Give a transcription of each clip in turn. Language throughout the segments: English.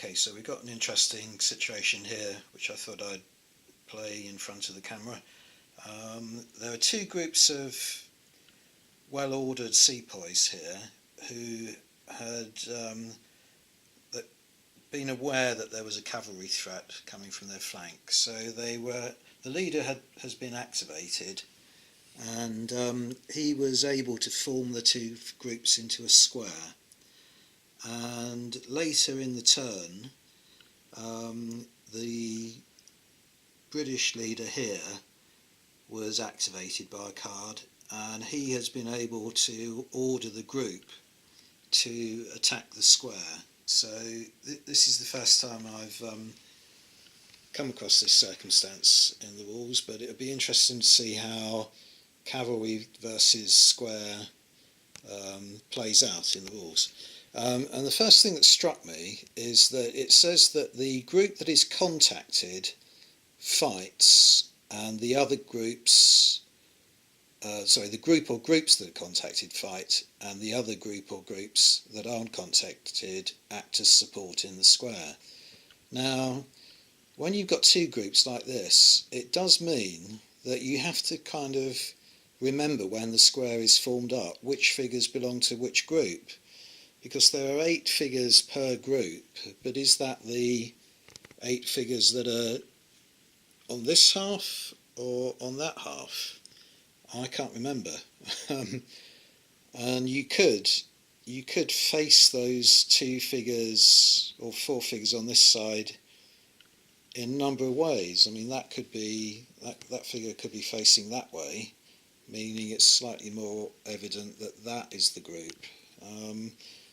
Okay, so we've got an interesting situation here, which I thought I'd play in front of the camera. There are two groups of well-ordered sepoys here who had been aware that there was a cavalry threat coming from their flank. So the leader has been activated, and he was able to form the two groups into a square. And later in the turn, the British leader here was activated by a card, and he has been able to order the group to attack the square. So this is the first time I've come across this circumstance in the rules, but it would be interesting to see how cavalry versus square plays out in the rules. And the first thing that struck me is that it says that the group that is contacted fights, and the other groups, the group or groups that are contacted fight, and the other group or groups that aren't contacted act as support in the square. Now, when you've got two groups like this, it does mean that you have to kind of remember when the square is formed up, which figures belong to which group. Because there are 8 figures per group, but is that the 8 figures that are on this half or on that half? I can't remember. And you could face those 2 figures or 4 figures on this side in a number of ways. I mean, that could be that figure could be facing that way, meaning it's slightly more evident that that is the group.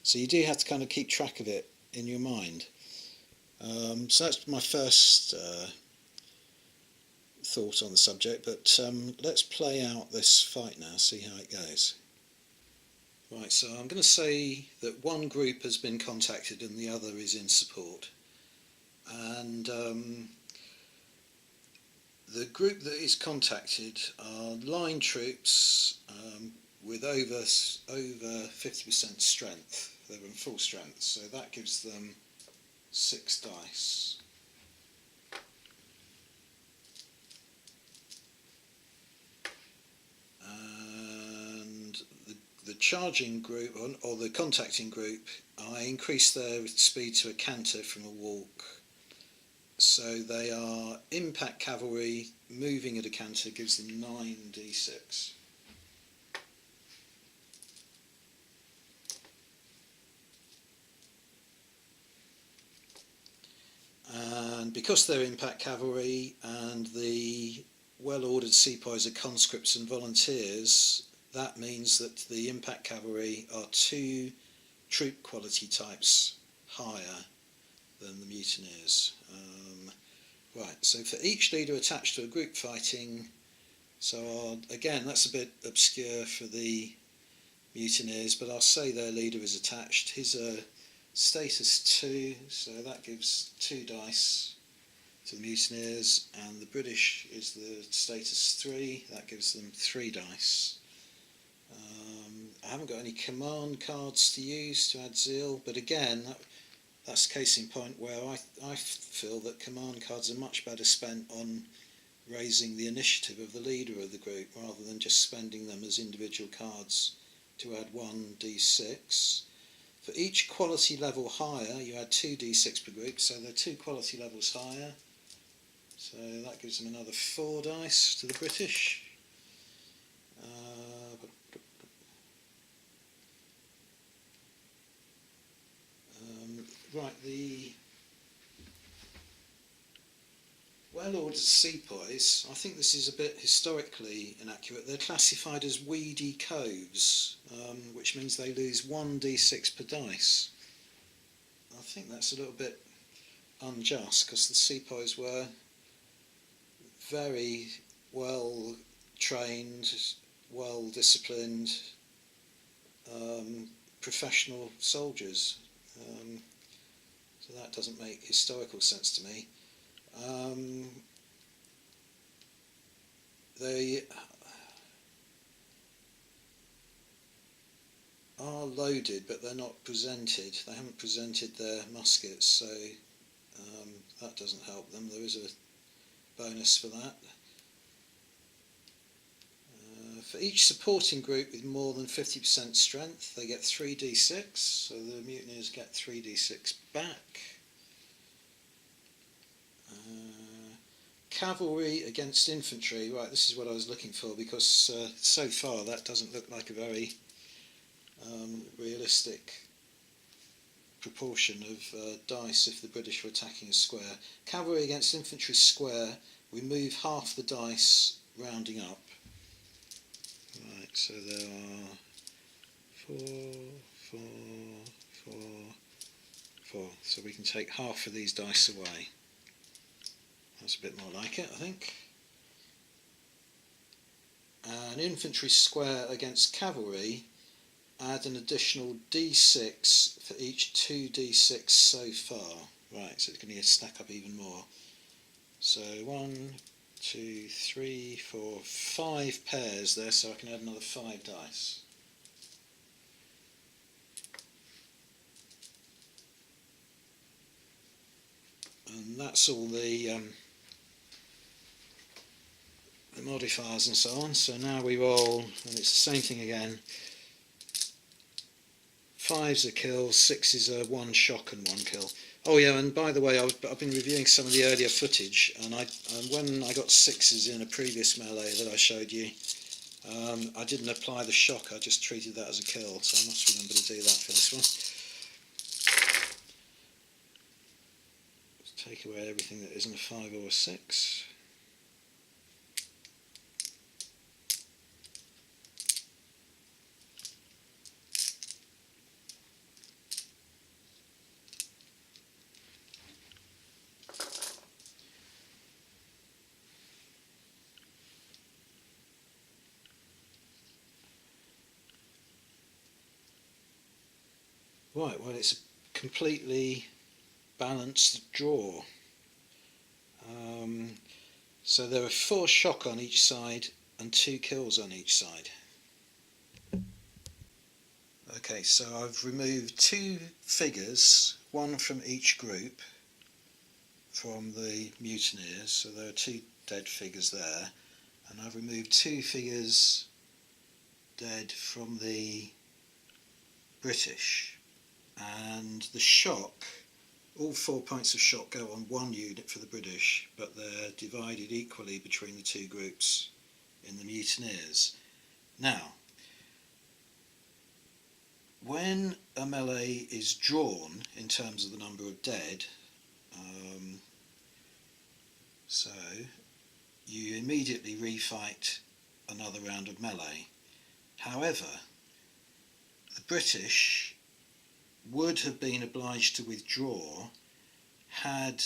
So you do have to kind of keep track of it in your mind. So that's my first thought on the subject, but let's play out this fight now, see how it goes. Right, so I'm going to say that one group has been contacted and the other is in support. And the group that is contacted are line troops with over 50% strength. They're in full strength, so that gives them 6 dice. And the charging group, or the contacting group, I increase their speed to a canter from a walk. So they are impact cavalry, moving at a canter gives them 9d6. And because they're impact cavalry and the well-ordered sepoys are conscripts and volunteers, that means that the impact cavalry are 2 troop quality types higher than the mutineers. Right, so for each leader attached to a group fighting, so again that's a bit obscure for the mutineers, but I'll say their leader is attached. He's a status 2, so that gives 2 dice to the mutineers, and the British is the status 3, that gives them 3 dice. I haven't got any command cards to use to add zeal, but again that's a case in point where I feel that command cards are much better spent on raising the initiative of the leader of the group rather than just spending them as individual cards to add 1d6. For each quality level higher, you add 2d6 per group, so they're 2 quality levels higher. So that gives them another 4 dice to the British. Right, the well-ordered sepoys, I think this is a bit historically inaccurate. They're classified as weedy coves, which means they lose 1d6 per dice. I think that's a little bit unjust, because the sepoys were very well trained, well disciplined, professional soldiers. So that doesn't make historical sense to me. are loaded, but they're not presented. They haven't presented their muskets, so that doesn't help them. There is a bonus for that. For each supporting group with more than 50% strength, they get 3d6, so the mutineers get 3d6 back. Cavalry against infantry. Right, this is what I was looking for, because so far that doesn't look like a very realistic proportion of dice if the British were attacking a square. Cavalry against infantry square, we move half the dice rounding up. Right, so there are 4, 4, 4, 4. So we can take half of these dice away. That's a bit more like it, I think. And infantry square against cavalry, add an additional d6 for each 2d6 so far. Right, so it's going to stack up even more. So 1, 2, 3, 4, 5 pairs there, so I can add another 5 dice. And that's all the modifiers and so on. So now we roll, and it's the same thing again. 5's a kill, 6's a 1 shock and 1 kill. Oh yeah, and by the way, I've been reviewing some of the earlier footage, and when I got 6's in a previous melee that I showed you, I didn't apply the shock, I just treated that as a kill, so I must remember to do that for this one. Let's take away everything that isn't a 5 or a 6. Right, well, it's a completely balanced draw. So there are 4 shock on each side and 2 kills on each side. Okay, so I've removed 2 figures, one from each group from the mutineers, so there are 2 dead figures there, and I've removed 2 figures dead from the British. And the shock, all 4 points of shock go on 1 unit for the British, but they're divided equally between the 2 groups in the mutineers. Now, when a melee is drawn in terms of the number of dead, so you immediately refight another round of melee. However, the British would have been obliged to withdraw had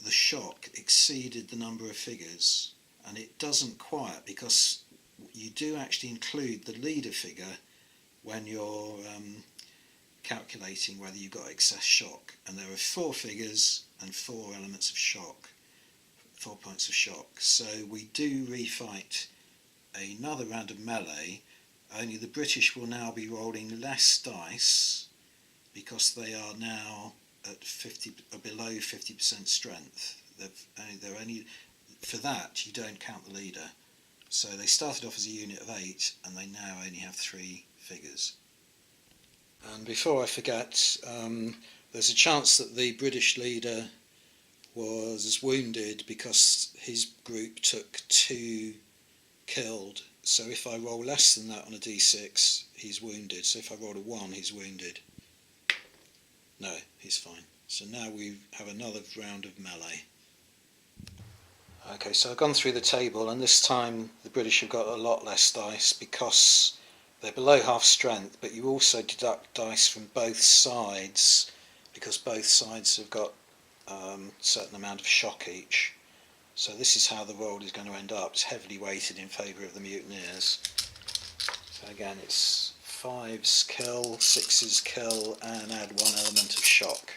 the shock exceeded the number of figures, and it doesn't quite, because you do actually include the leader figure when you're calculating whether you've got excess shock, and there are 4 figures and 4 elements of shock, 4 points of shock, so we do refight another round of melee, only the British will now be rolling less dice because they are now at 50 or below 50% strength. They're only, for that you don't count the leader. So they started off as a unit of 8 and they now only have 3 figures. And before I forget, there's a chance that the British leader was wounded because his group took 2 killed. So if I roll less than that on a d6, he's wounded. So if I roll a 1, he's wounded. No, he's fine. So now we have another round of melee. Okay, so I've gone through the table, and this time the British have got a lot less dice because they're below half strength, but you also deduct dice from both sides because both sides have got a certain amount of shock each. So this is how the roll is going to end up. It's heavily weighted in favour of the mutineers. So again, it's 5's kill, 6's kill, and add 1 element of shock.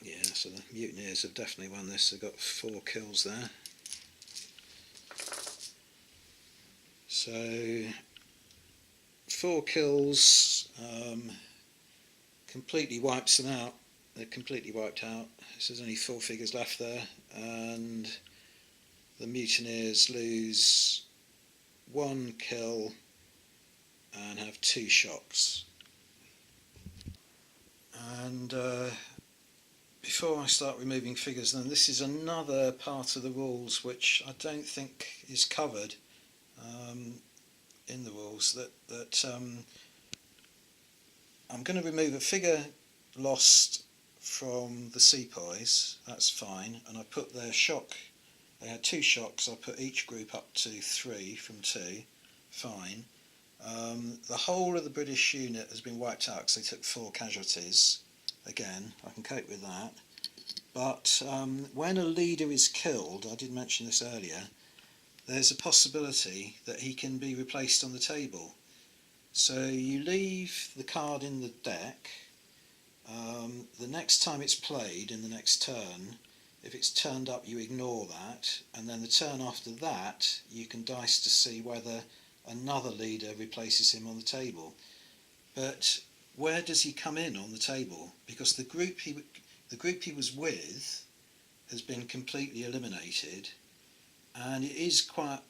Yeah, so So the mutineers have definitely won this. They've got 4 kills there. So 4 kills, completely wipes them out. They're completely wiped out. So there's only 4 figures left there, and the mutineers lose 1 kill and have 2 shocks. And before I start removing figures, then, this is another part of the rules which I don't think is covered in the rules, that I'm going to remove a figure lost from the sepoys. That's fine, and I put their shock. They had 2 shocks. I put each group up to 3 from 2. Fine. The whole of the British unit has been wiped out because they took 4 casualties. Again, I can cope with that. But when a leader is killed, I did mention this earlier, there's a possibility that he can be replaced on the table. So you leave the card in the deck. The next time it's played, in the next turn, if it's turned up, you ignore that, and then the turn after that you can dice to see whether another leader replaces him on the table. But where does he come in on the table? Because the group he was with has been completely eliminated, and it is quite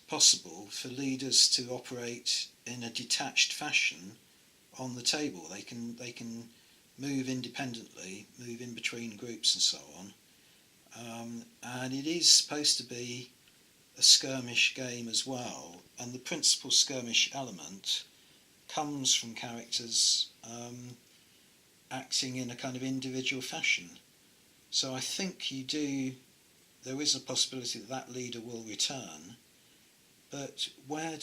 possible for leaders to operate in a detached fashion on the table. They can move independently, move in between groups and so on. And it is supposed to be a skirmish game as well, and the principal skirmish element comes from characters acting in a kind of individual fashion. So I think there is a possibility that leader will return, but where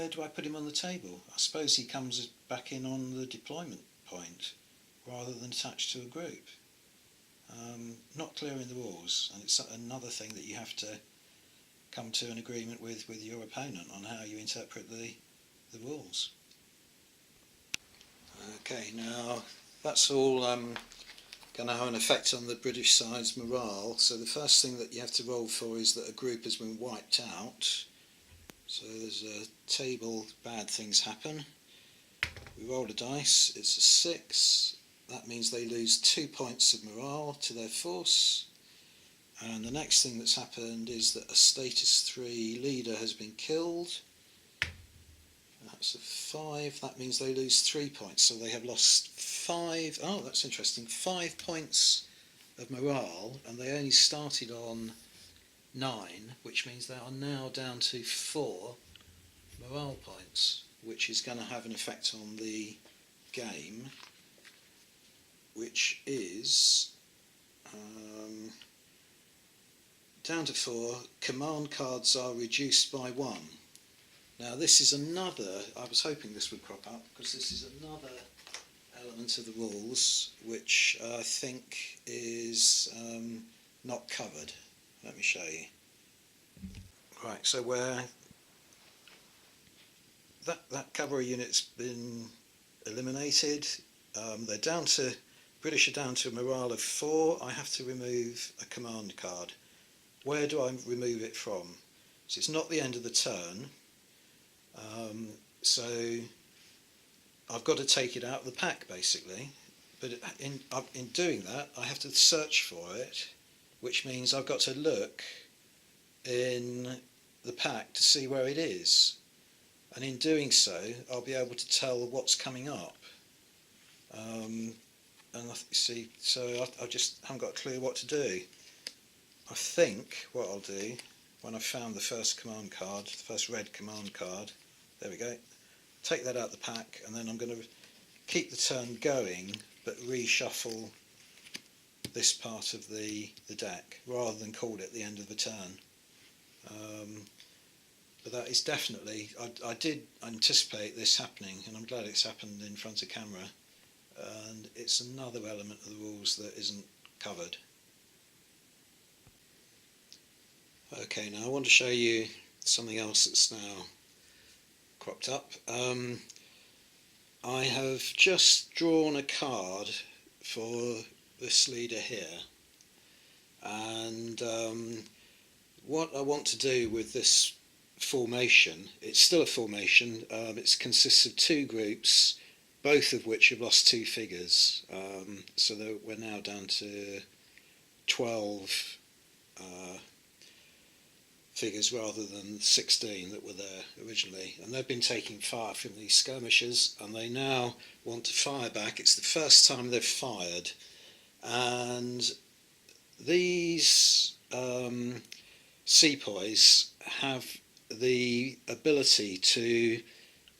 do I put him on the table? I suppose he comes back in on the deployment point rather than attached to a group. Not clear in the rules, and it's another thing that you have to come to an agreement with your opponent on how you interpret the rules. Okay, now that's all going to have an effect on the British side's morale. So the first thing that you have to roll for is that a group has been wiped out. So there's a table, bad things happen. We roll a dice, it's a 6. That means they lose 2 points of morale to their force. And the next thing that's happened is that a status 3 leader has been killed. That's a 5. That means they lose 3 points. So they have lost 5. Oh, that's interesting. 5 points of morale, and they only started on 9, which means they are now down to 4 morale points, which is going to have an effect on the game, which is down to 4. Command cards are reduced by 1. Now this is another, I was hoping this would crop up, because this is another element of the rules which I think is not covered. Let me show you. Right, so where that cavalry unit's been eliminated, they're down to, British are down to a morale of 4. I have to remove a command card. Where do I remove it from? So it's not the end of the turn. So I've got to take it out of the pack basically, but in doing that I have to search for it, which means I've got to look in the pack to see where it is, and in doing so I'll be able to tell what's coming up. And see, so I just haven't got a clue what to do. I think what I'll do, when I've found the first command card, the first red command card, there we go, take that out of the pack, and then I'm going to keep the turn going but reshuffle this part of the deck rather than call it the end of the turn. But that is definitely, I did anticipate this happening, and I'm glad it's happened in front of camera, and it's another element of the rules that isn't covered. Okay, now I want to show you something else that's now cropped up. I have just drawn a card for this leader here, And what I want to do with this formation, it's still a formation, it consists of two groups, both of which have lost two figures, so we're now down to 12 figures rather than 16 that were there originally, and they've been taking fire from these skirmishers, and they now want to fire back. It's the first time they've fired, and these sepoys have the ability to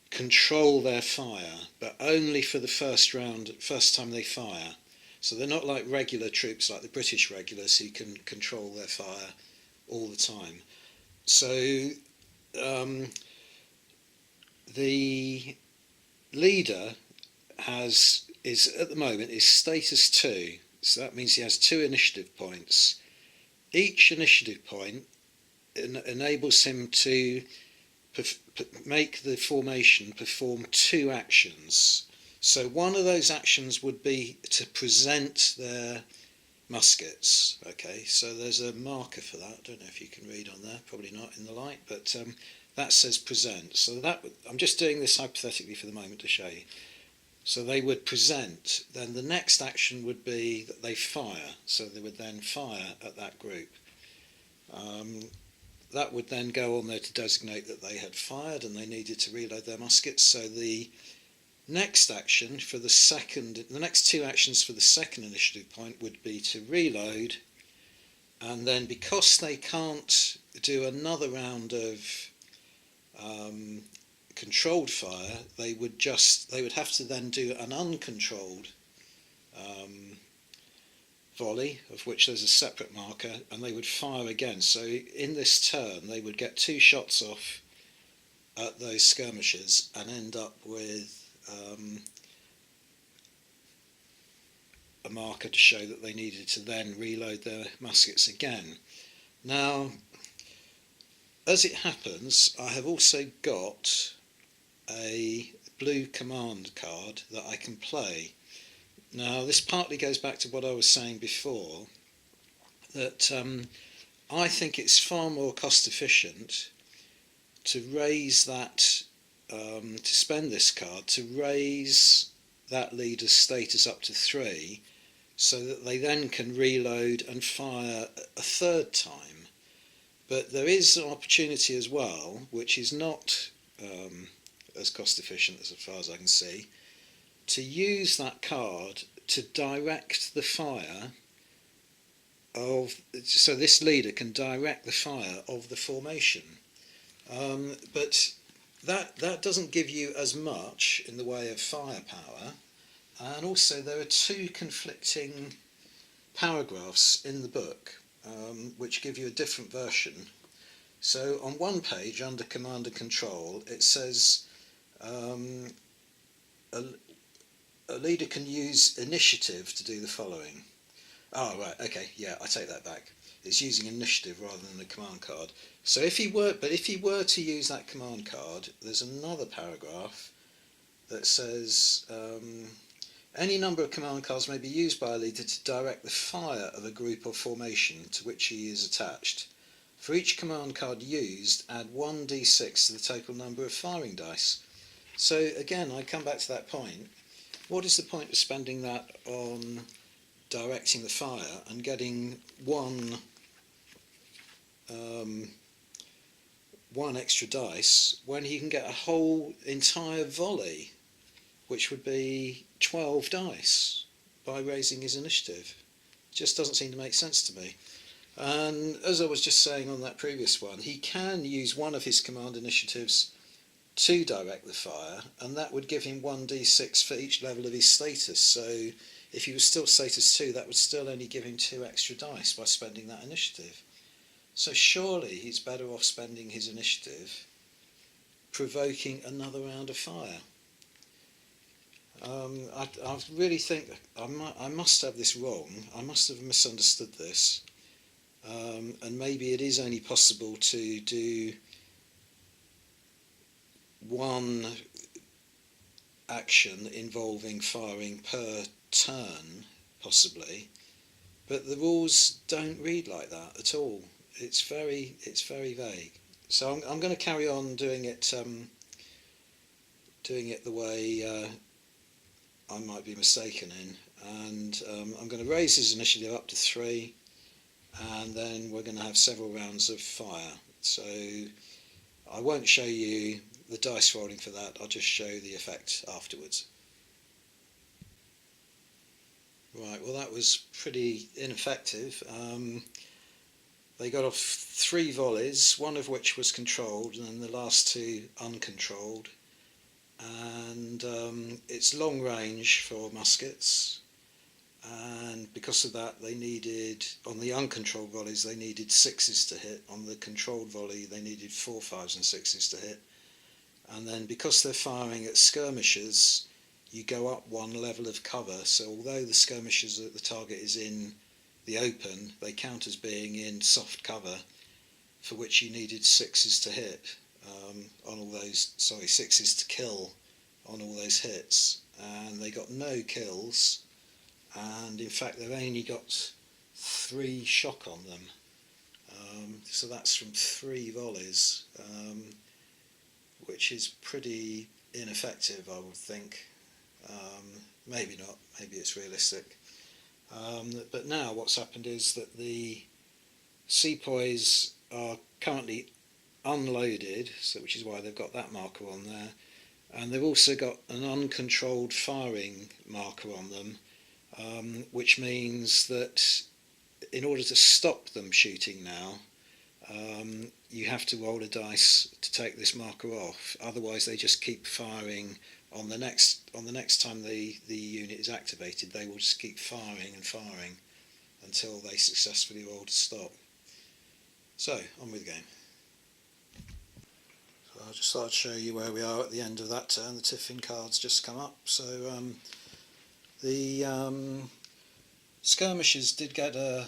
control their fire, but only for the first time they fire. So they're not like regular troops, like the British regulars, who can control their fire all the time. So the leader is at the moment is status 2, so that means he has 2 initiative points. Each initiative point enables him to make the formation perform 2 actions. So one of those actions would be to present their muskets. Okay, so there's a marker for that. I don't know if you can read on there, probably not in the light, but that says present. So that I'm just doing this hypothetically for the moment to show you. So they would present, then the next action would be that they fire, so they would then fire at that group. That would then go on there to designate that they had fired and they needed to reload their muskets. So the next action for the next 2 actions for the second initiative point would be to reload, and then because they can't do another round of controlled fire, they would have to then do an uncontrolled volley, of which there's a separate marker, and they would fire again. So in this turn they would get 2 shots off at those skirmishers and end up with a marker to show that they needed to then reload their muskets again. Now, as it happens, I have also got a blue command card that I can play. Now, this partly goes back to what I was saying before, that I think it's far more cost efficient to raise that, to spend this card to raise that leader's status up to 3, so that they then can reload and fire a 3rd time. But there is an opportunity as well, which is not as cost efficient as far as I can see, to use that card to direct the fire of, so this leader can direct the fire of the formation. But that doesn't give you as much in the way of firepower, and also there are 2 conflicting paragraphs in the book which give you a different version. So on one page, under command and control, it says a leader can use initiative to do the following. Oh, right, okay, yeah, I take that back. It's using initiative rather than a command card. So if he were to use that command card, there's another paragraph that says any number of command cards may be used by a leader to direct the fire of a group or formation to which he is attached. For each command card used, add 1d6 to the total number of firing dice. So again, I come back to that point. What is the point of spending that on directing the fire and getting one extra dice when you can get a whole entire volley, which would be 12 dice, by raising his initiative? It just doesn't seem to make sense to me. And as I was just saying on that previous one, he can use one of his command initiatives to direct the fire, and that would give him 1d6 for each level of his status. So if he was still status 2, that would still only give him 2 extra dice by spending that initiative. So surely he's better off spending his initiative provoking another round of fire. I really think I must have this wrong. I must have misunderstood this. And maybe it is only possible to do one action involving firing per turn, possibly, but the rules don't read like that at all. It's very vague. So I'm going to carry on doing it the way I might be mistaken in, and I'm going to raise his initiative up to 3, and then we're going to have several rounds of fire. So I won't show you the dice rolling for that, I'll just show the effect afterwards. Right, well that was pretty ineffective. They got off 3 volleys, one of which was controlled and then the last 2 uncontrolled. And it's long range for muskets, and because of that they needed, on the uncontrolled volleys they needed 6s to hit, on the controlled volley they needed 4, 5s and 6s to hit. And then because they're firing at skirmishers, you go up 1 level of cover, so although the skirmishers, the target is in the open, they count as being in soft cover, for which you needed 6s to hit on all those, 6s to kill on all those hits, and they got no kills, and in fact they've only got 3 shock on them, so that's from 3 volleys, which is pretty ineffective, I would think. Maybe not, maybe it's realistic. But now what's happened is that the sepoys are currently unloaded, so which is why they've got that marker on there, and they've also got an uncontrolled firing marker on them, which means that in order to stop them shooting now, you have to roll a dice to take this marker off, otherwise they just keep firing. On the next time the unit is activated, they will just keep firing and firing until they successfully roll to stop. So, on with the game. So I just thought I'd show you where we are at the end of that turn. The Tiffin card's just come up. So the skirmishers did get a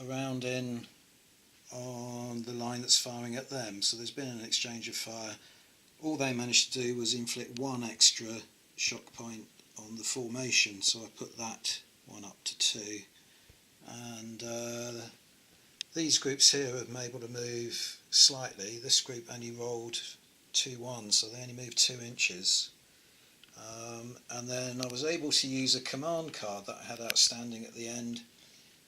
round in on the line that's firing at them, so there's been an exchange of fire. All they managed to do was inflict 1 extra shock point on the formation, so I put that one up to 2. And these groups here have been able to move slightly. This group only rolled 2 1s, so they only moved 2 inches. And then I was able to use a command card that I had outstanding at the end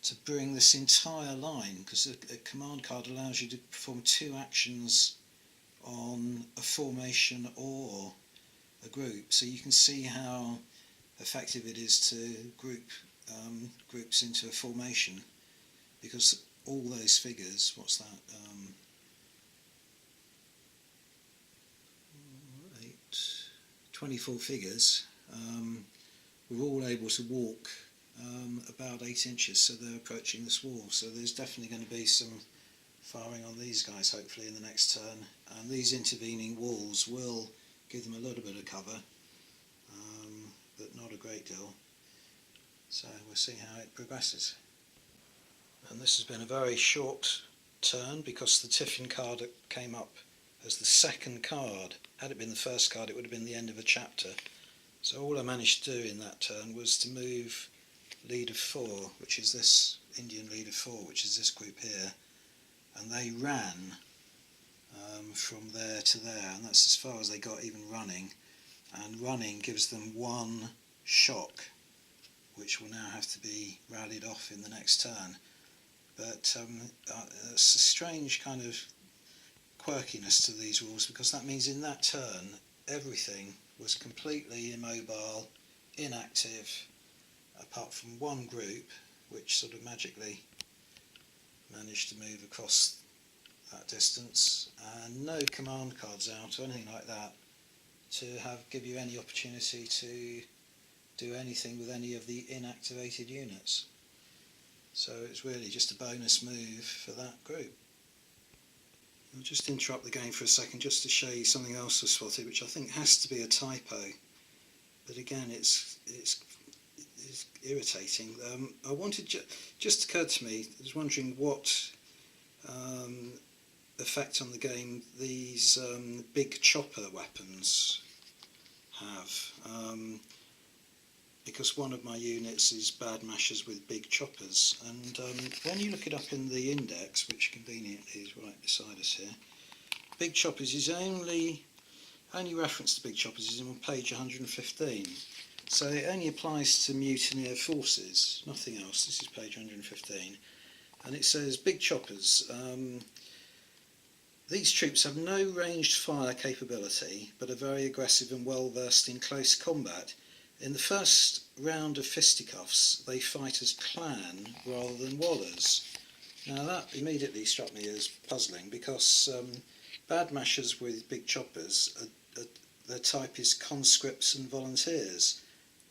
to bring this entire line, because a command card allows you to perform 2 actions on a formation or a group, so you can see how effective it is to group groups into a formation, because all those figures, 24 figures, were all able to walk about 8 inches, so they're approaching this wall, so there's definitely going to be some firing on these guys hopefully in the next turn, and these intervening walls will give them a little bit of cover, but not a great deal, so we'll see how it progresses. And this has been a very short turn because the Tiffin card came up as the second card. Had it been the first card, it would have been the end of a chapter, so all I managed to do in that turn was to move lead of 4, which is this Indian lead of 4, which is this group here, and they ran from there to there, and that's as far as they got, even running, and running gives them 1 shock, which will now have to be rallied off in the next turn. But it's a strange kind of quirkiness to these rules, because that means in that turn everything was completely immobile, inactive, apart from 1 group which sort of magically managed to move across that distance, and no command cards out or anything like that to give you any opportunity to do anything with any of the inactivated units. So it's really just a bonus move for that group. I'll just interrupt the game for a second just to show you something else I spotted, which I think has to be a typo, but again it's irritating. I wanted, just occurred to me, I was wondering what effect on the game these big chopper weapons have. because one of my units is bad mashers with big choppers, and when you look it up in the index, which conveniently is right beside us here, big choppers is only reference to big choppers is on page 115, so it only applies to mutineer forces, nothing else. This is page 115, and it says big choppers. These troops have no ranged fire capability, but are very aggressive and well versed in close combat. In the first round of fisticuffs, they fight as clan rather than wallers. Now that immediately struck me as puzzling, because bad mashers with big choppers, their type is conscripts and volunteers.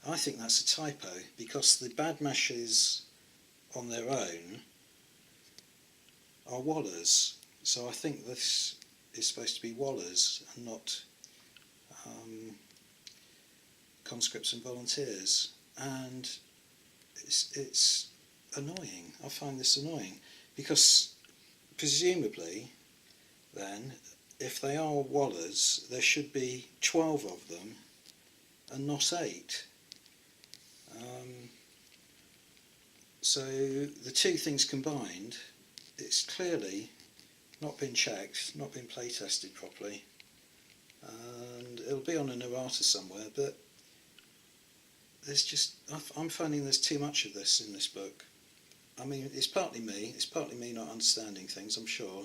I think that's a typo, because the bad mashers on their own are wallers. So I think this is supposed to be wallers and not conscripts and volunteers, and it's annoying. I find this annoying, because presumably then, if they are wallers, there should be 12 of them and not 8. So the two things combined, it's clearly not been checked, not been play tested properly, and it'll be on an errata somewhere, but there's just, I'm finding there's too much of this in this book. I mean, it's partly me not understanding things, I'm sure,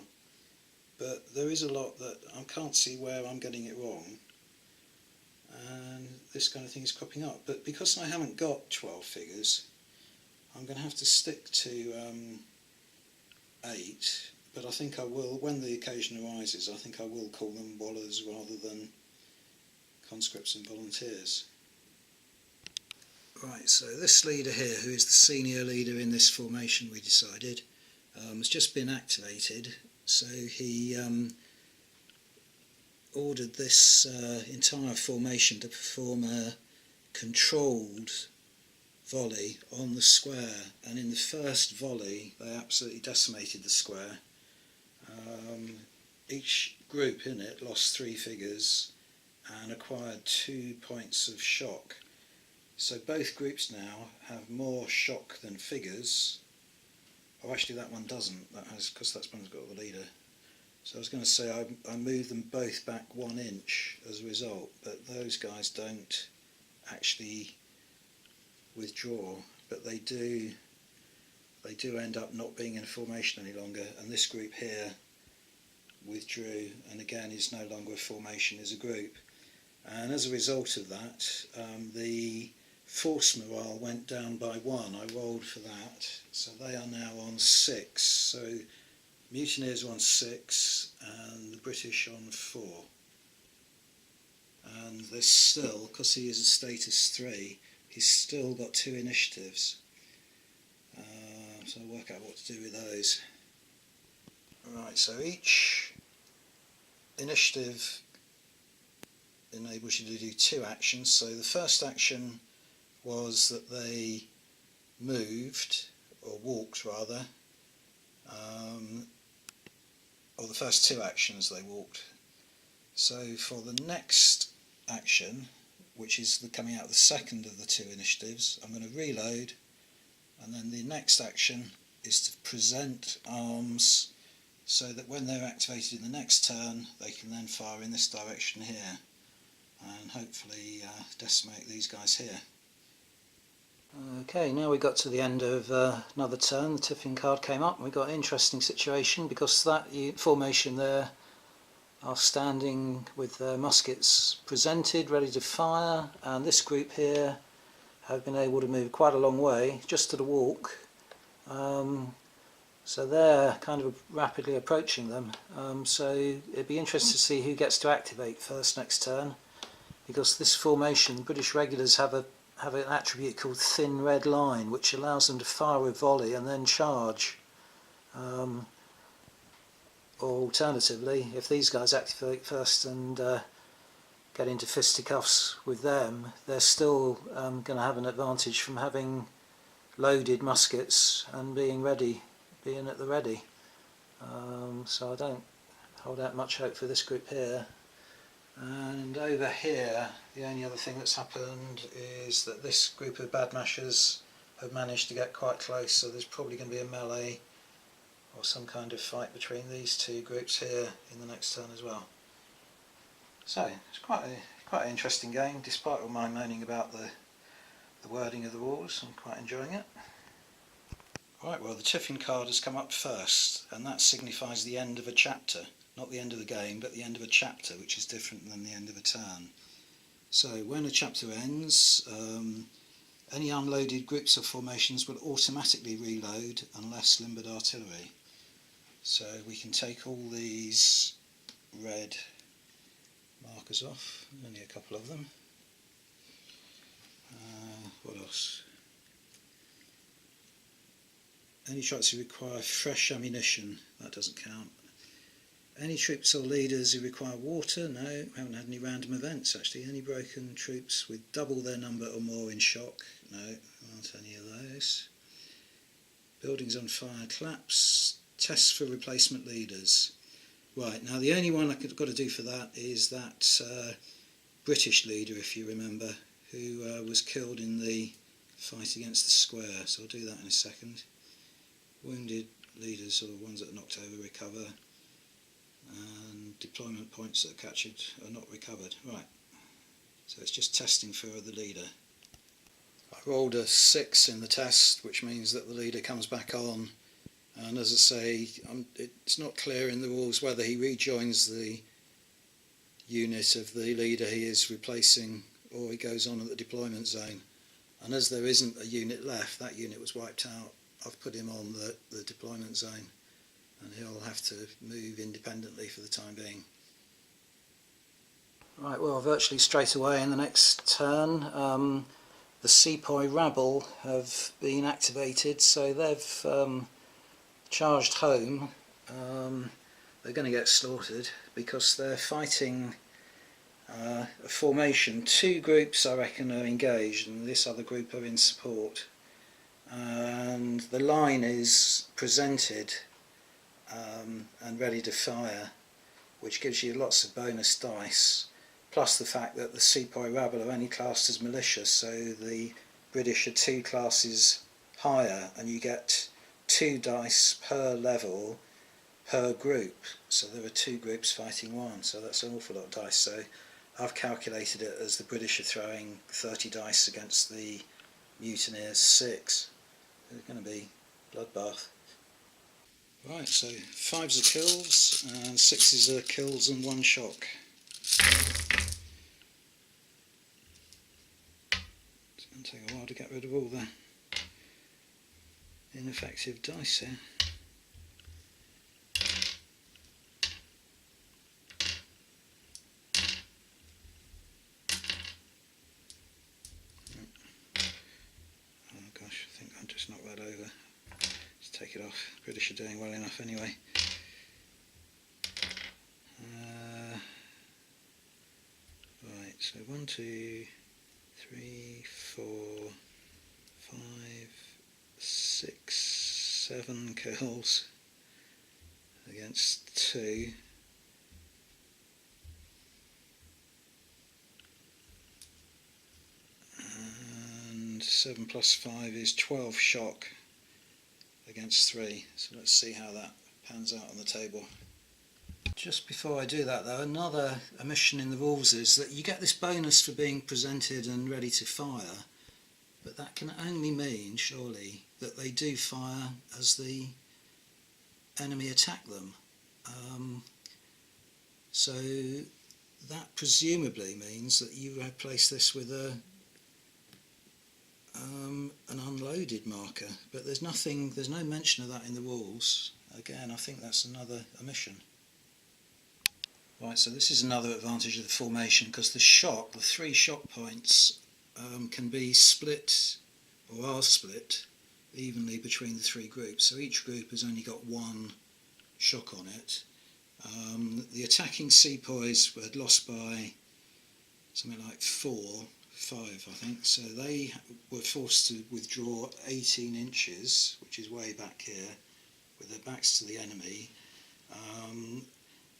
but there is a lot that I can't see where I'm getting it wrong, and this kind of thing is cropping up. But because I haven't got 12 figures, I'm going to have to stick to 8, but I think I will, when the occasion arises, I think I will call them wallers rather than conscripts and volunteers. Right, so this leader here, who is the senior leader in this formation, we decided, has just been activated. So he ordered this entire formation to perform a controlled volley on the square, and in the first volley they absolutely decimated the square. Each group in it lost 3 figures and acquired 2 points of shock. So both groups now have more shock than figures. Oh, actually that one doesn't, that has, because that one's got the leader. So I was going to say I moved them both back 1 inch as a result, but those guys don't actually withdraw, but they do end up not being in formation any longer, and this group here withdrew and again is no longer a formation, as a group. And as a result of that, the force morale went down by 1. I rolled for that, so they are now on 6. So mutineers are on 6 and the British on 4. And there's still, because he is a status 3, he's still got 2 initiatives. So I'll work out what to do with those. Right, so each initiative enables you to do 2 actions. So the first action was that they moved, or walked rather, or the first 2 actions they walked. So for the next action, which is coming out of the second of the 2 initiatives, I'm going to reload, and then the next action is to present arms so that when they're activated in the next turn they can then fire in this direction here and hopefully decimate these guys here. Okay, now we got to the end of another turn. The tipping card came up and we got an interesting situation, because that formation there are standing with their muskets presented, ready to fire, and this group here have been able to move quite a long way, just to the walk. So they're kind of rapidly approaching them. So it'd be interesting to see who gets to activate first next turn, because this formation, British regulars have an attribute called thin red line, which allows them to fire a volley and then charge. Or alternatively, if these guys activate first and get into fisticuffs with them, they're still going to have an advantage from having loaded muskets and being at the ready. So I don't hold out much hope for this group here. And over here, the only other thing that's happened is that this group of badmashers have managed to get quite close, so there's probably going to be a melee or some kind of fight between these two groups here in the next turn as well. So it's quite an interesting game, despite all my moaning about the wording of the rules. I'm quite enjoying it. Right, well, the Tiffin card has come up first, and that signifies the end of a chapter. Not the end of the game, but the end of a chapter, which is different than the end of a turn. So when a chapter ends, any unloaded groups of formations will automatically reload unless limbered artillery. So we can take all these red markers off, only a couple of them. What else? Any troops who require fresh ammunition, that doesn't count. Any troops or leaders who require water, no, we haven't had any random events actually. Any broken troops with double their number or more in shock, no, aren't any of those. Buildings on fire, collapse, tests for replacement leaders. Right, now the only one I've got to do for that is that British leader, if you remember, who was killed in the fight against the square, so I'll do that in a second. Wounded leaders, or the ones that are knocked over, recover, and deployment points that are captured are not recovered. Right, so it's just testing for the leader. I rolled a 6 in the test, which means that the leader comes back on, and as I say, it's not clear in the rules whether he rejoins the unit of the leader he is replacing or he goes on at the deployment zone, and as there isn't a unit left, that unit was wiped out. I've put him on the deployment zone, and he'll have to move independently for the time being. Right, well, virtually straight away in the next turn, the Sepoy rabble have been activated, so they've charged home. They're going to get slaughtered because they're fighting a formation. 2 groups, I reckon, are engaged, and this other group are in support. And the line is presented and ready to fire, which gives you lots of bonus dice, plus the fact that the Sepoy rabble are only classed as militia, so the British are 2 classes higher, and you get 2 dice per level per group, so there are 2 groups fighting 1, so that's an awful lot of dice. So I've calculated it as the British are throwing 30 dice against the mutineers 6. It's going to be bloodbath. Right, so 5s are kills and 6s are kills and 1 shock. It's going to take a while to get rid of all the ineffective dice here. Over. Let's take it off. British are doing well enough anyway. Right, so 1, 2, 3, 4, 5, 6, 7 kills against 2. And 7 plus 5 is 12 shock against 3. So let's see how that pans out on the table. Just before I do that though, another omission in the rules is that you get this bonus for being presented and ready to fire, but that can only mean, surely, that they do fire as the enemy attack them. So that presumably means that you replace this with an unloaded marker, but there's no mention of that in the rules. Again, I think that's another omission. Right, so this is another advantage of the formation, because the 3 shock points can be split, or are split, evenly between the 3 groups. So each group has only got 1 shock on it. The attacking Sepoys had lost by something like 5, I think, so they were forced to withdraw 18 inches, which is way back here, with their backs to the enemy.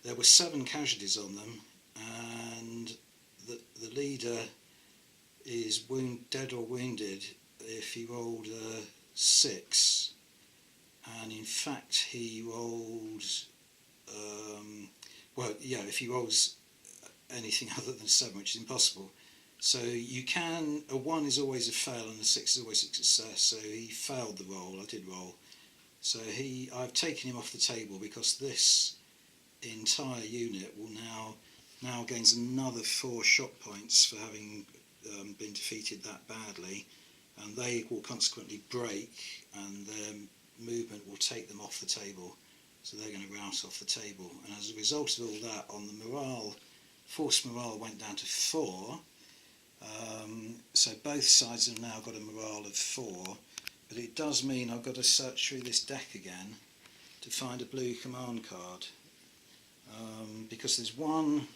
There were 7 casualties on them, and the leader is dead or wounded if he rolled a 6, and in fact he rolled if he rolls anything other than 7, which is impossible. So you can, a 1 is always a fail and a 6 is always a success, so he failed the roll. I did roll. So I've taken him off the table because this entire unit will now gains another 4 shot points for having been defeated that badly, and they will consequently break, and their movement will take them off the table, so they're going to rout off the table. And as a result of all that, on the morale, force morale went down to 4, so both sides have now got a morale of 4, but it does mean I've got to search through this deck again to find a blue command card, because there's one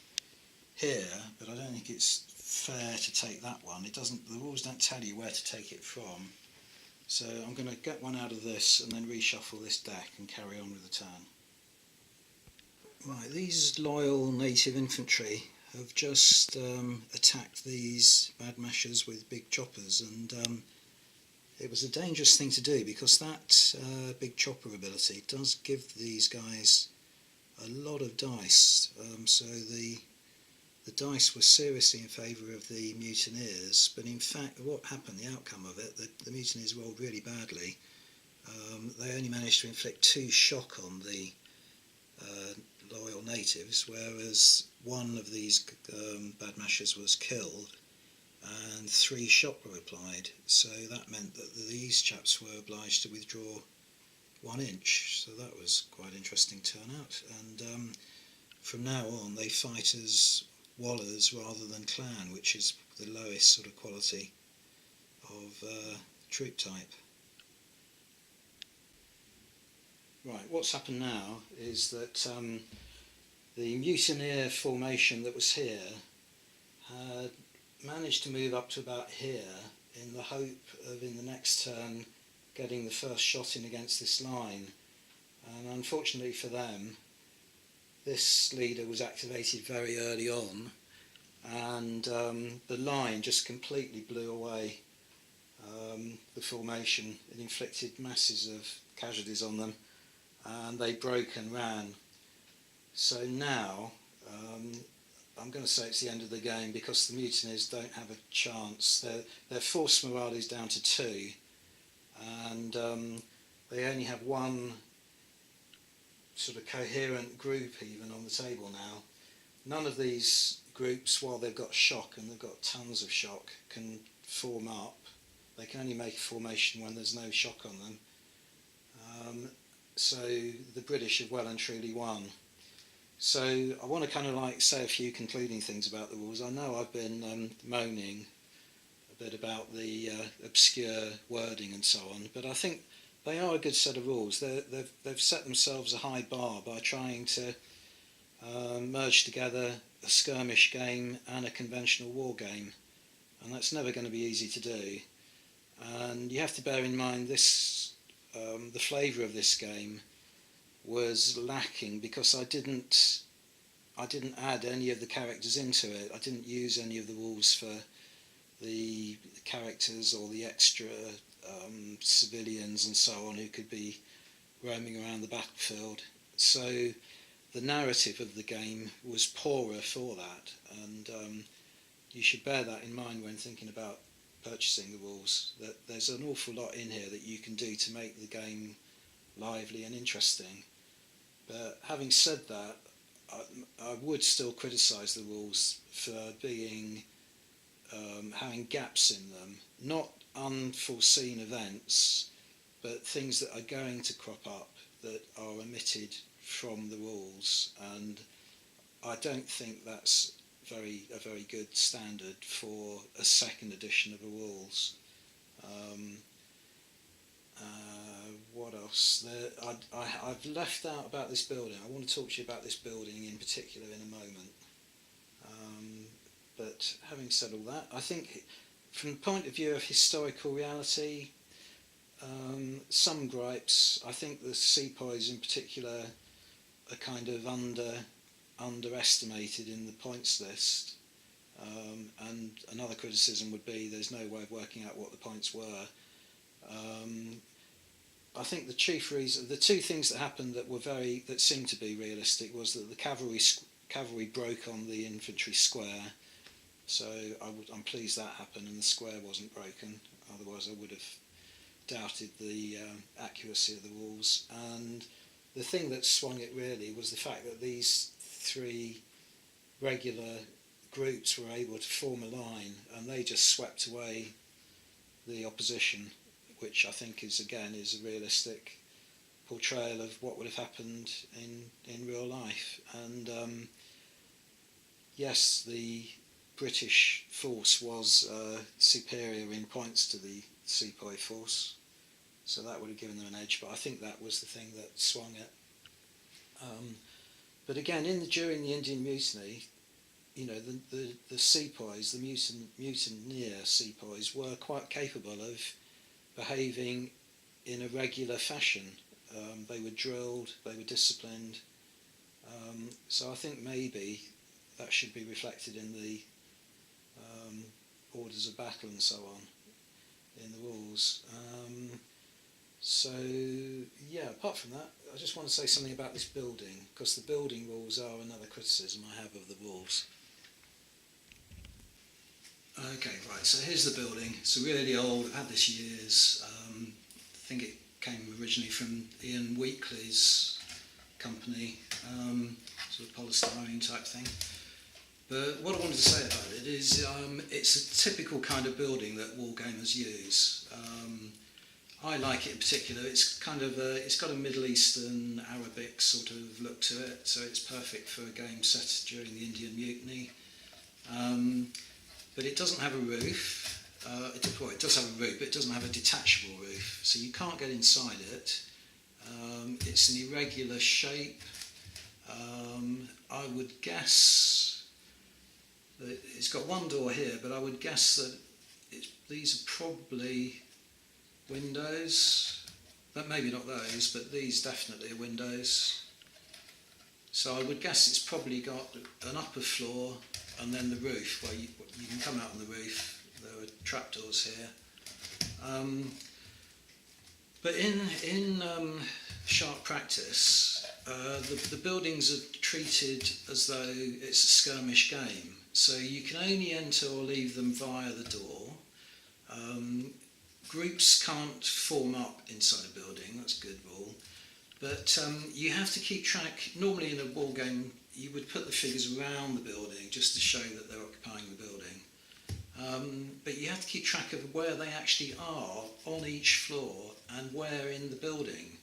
here, but I don't think it's fair to take that one. It doesn't, the rules don't tell you where to take it from. So I'm going to get one out of this and then reshuffle this deck and carry on with the turn. Right, these loyal native infantry have just attacked these bad mashers with big choppers, and it was a dangerous thing to do because that big chopper ability does give these guys a lot of dice, so the dice were seriously in favour of the mutineers, but in fact what happened, the outcome of it, the mutineers rolled really badly. They only managed to inflict 2 shock on the loyal natives, whereas one of these bad mashers was killed and 3 shock were applied, so that meant that these chaps were obliged to withdraw 1 inch, so that was quite an interesting turnout. And from now on they fight as wallers rather than clan, which is the lowest sort of quality of troop type. Right, what's happened now is that the mutineer formation that was here had managed to move up to about here in the hope of in the next turn getting the first shot in against this line, and unfortunately for them this leader was activated very early on, and the line just completely blew away the formation. It inflicted masses of casualties on them and they broke and ran. So now I'm going to say it's the end of the game because the mutineers don't have a chance. Their force morale is down to 2, and they only have one sort of coherent group even on the table now. None of these groups, while they've got shock, and they've got tons of shock, can form up. They can only make a formation when there's no shock on them. So the British have well and truly won. So I want to kind of like say a few concluding things about the rules. I know I've been moaning a bit about the obscure wording and so on, but I think they are a good set of rules. They've set themselves a high bar by trying to merge together a skirmish game and a conventional war game, and that's never going to be easy to do. And you have to bear in mind this, the flavour of this game was lacking because I didn't add any of the characters into it. I didn't use any of the rules for the characters or the extra civilians and so on who could be roaming around the battlefield. So the narrative of the game was poorer for that, and you should bear that in mind when thinking about purchasing the rules, that there's an awful lot in here that you can do to make the game lively and interesting. But having said that, I would still criticise the rules for being having gaps in them, not unforeseen events, but things that are going to crop up that are omitted from the rules, and I don't think that's a very good standard for a second edition of the rules. What else? I've left out about this building. I want to talk to you about this building in particular in a moment. But having said all that, I think from the point of view of historical reality, some gripes. I think the sepoys in particular are kind of underestimated in the points list. And another criticism would be there's no way of working out what the points were. I think the chief reason, the two things that happened that seemed to be realistic, was that the cavalry broke on the infantry square. So I'm pleased that happened and the square wasn't broken. Otherwise, I would have doubted the accuracy of the rules. And the thing that swung it really was the fact that these three regular groups were able to form a line, and they just swept away the opposition, which I think is a realistic portrayal of what would have happened in real life. And yes, the British force was superior in points to the Sepoy force, so that would have given them an edge, but I think that was the thing that swung it. But again, during the Indian Mutiny, you know, the Sepoys, the mutineer Sepoys, were quite capable of behaving in a regular fashion. They were drilled, they were disciplined, so I think maybe that should be reflected in the orders of battle and so on in the rules. So yeah, apart from that, I just want to say something about this building, because the building rules are another criticism I have of the rules. Okay, right, so here's the building. It's really old, I've had this years. I think it came originally from Ian Weekly's company, sort of polystyrene type thing. But what I wanted to say about it is it's a typical kind of building that wargamers use. I like it in particular. It's kind of it's got a Middle Eastern Arabic sort of look to it, so it's perfect for a game set during the Indian Mutiny. But it doesn't have a roof. It does have a roof, but it doesn't have a detachable roof, so you can't get inside it. It's an irregular shape. I would guess that it's got one door here, but I would guess that these are probably windows, but maybe not those, but these definitely are windows. So I would guess it's probably got an upper floor and then the roof, where you can come out on the roof. There are trapdoors here. But in sharp practice, the buildings are treated as though it's a skirmish game. So you can only enter or leave them via the door. Groups can't form up inside a building, that's a good rule. But you have to keep track. Normally in a war game, you would put the figures around the building just to show that they're occupying the building. But you have to keep track of where they actually are on each floor and where in the building.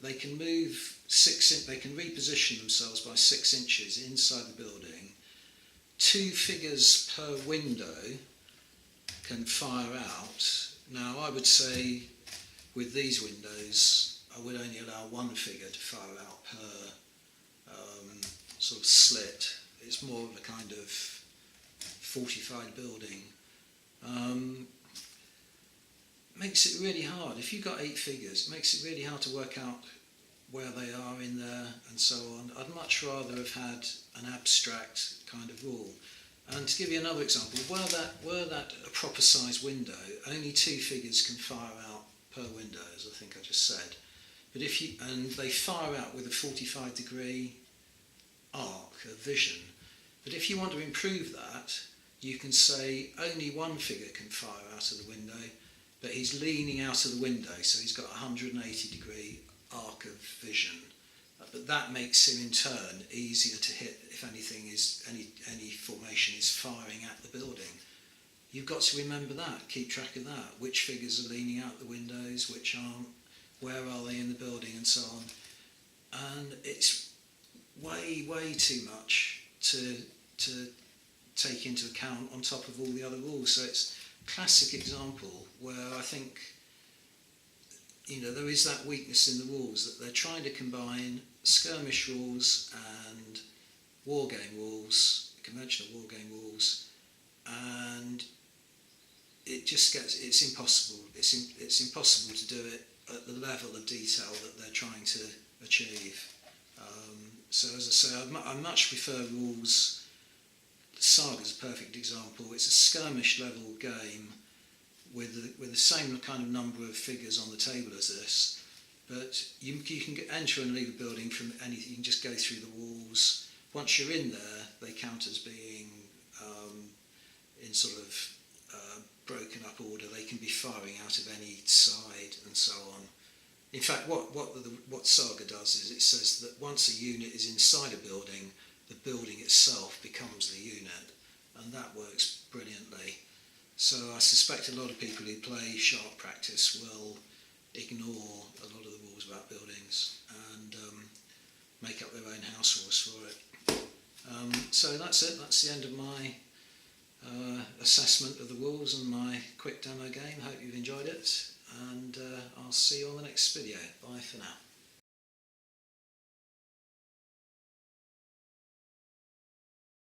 They can move they can reposition themselves by 6 inches inside the building. 2 figures per window can fire out. Now I would say with these windows I would only allow 1 figure to fire out per sort of slit. It's more of a kind of fortified building. Makes it really hard. If you've got 8 figures, it makes it really hard to work out where they are in there and so on. I'd much rather have had an abstract kind of rule. And to give you another example, were that a proper size window, only 2 figures can fire out per window, as I think I just said. But and they fire out with a 45-degree arc of vision. But if you want to improve that, you can say only 1 figure can fire out of the window, but he's leaning out of the window, so he's got a 180-degree arc of vision. But that makes him in turn easier to hit if any formation is firing at the building. You've got to remember that, keep track of that. Which figures are leaning out the windows, which aren't, where are they in the building, and so on. And it's way too much to take into account on top of all the other rules. So it's a classic example where I think there is that weakness in the rules, that they're trying to combine skirmish rules and wargame rules, conventional wargame rules, and it's impossible. It's impossible to do it at the level of detail that they're trying to achieve. So as I say, I much prefer rules. Saga's a perfect example. It's a skirmish level game with the same kind of number of figures on the table as this, but you can enter and leave a building from anything. You can just go through the walls. Once you're in there, they count as being in sort of broken up order. They can be firing out of any side and so on. In fact, what Saga does is it says that once a unit is inside a building, the building itself becomes the unit, and that works brilliantly. So I suspect a lot of people who play sharp practice will ignore a lot of the rules about buildings and make up their own house rules for it. So that's it. That's the end of my assessment of the rules and my quick demo game. Hope you've enjoyed it, and I'll see you on the next video. Bye for now.